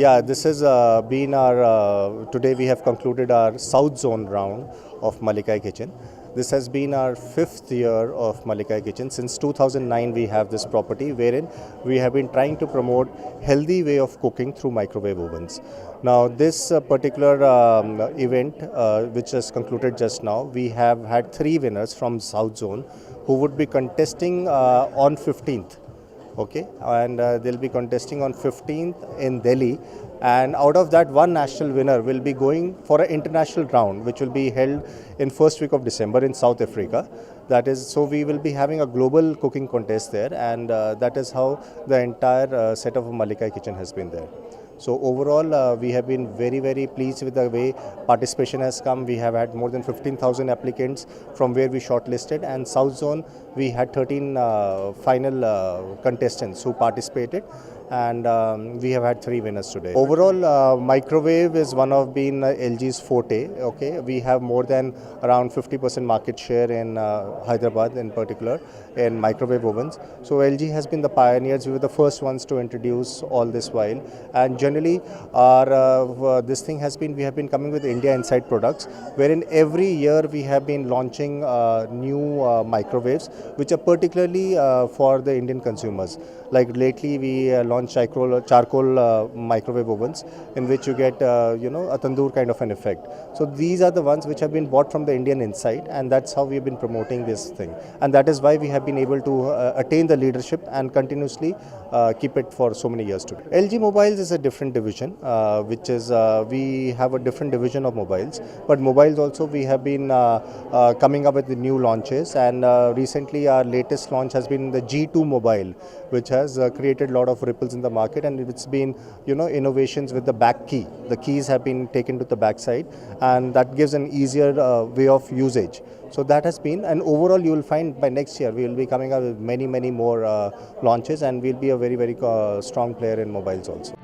Yeah, this has been our, today we have concluded our South Zone round of Malikai Kitchen. This has been our 5th year of Malikai Kitchen. Since 2009 we have this property wherein we have been trying to promote healthy way of cooking through microwave ovens. Now this particular event which has concluded just now, we have had 3 winners from South Zone who would be contesting on 15th. Okay, and they'll be contesting on 15th in Delhi, and out of that, one national winner will be going for an international round which will be held in first week of December in South Africa. That is, so we will be having a global cooking contest there, and that is how the entire setup of Malikai Kitchen has been there. So overall, we have been very pleased with the way participation has come. We have had more than 15,000 applicants from where we shortlisted, and South Zone we had 13 final contestants who participated, and we have had 3 winners today. Overall, microwave is one of being LG's forte. Okay, we have more than around 50% market share in Hyderabad in particular in microwave ovens. So LG has been the pioneers. We were the first ones to introduce all this while, and generally our this thing has been, we have been coming with India Inside products, wherein every year we have been launching new microwaves which are particularly for the Indian consumers. Like lately we launched charcoal microwave ovens in which you get a tandoor kind of an effect. So these are the ones which have been bought from the Indian Inside, and that's how we have been promoting this thing, and that is why we have been able to attain the leadership and continuously keep it for so many years today. LG Mobiles is a different division, which is we have a different division of mobiles, but mobiles also we have been coming up with the new launches, and recently our latest launch has been the G2 mobile, which has created a lot of ripples in the market, and it's been innovations with the back key. The keys have been taken to the back side, and that gives an easier way of usage. So that has been, and overall you will find by next year we will be coming up with many more launches, and we'll be a very strong player in mobiles also.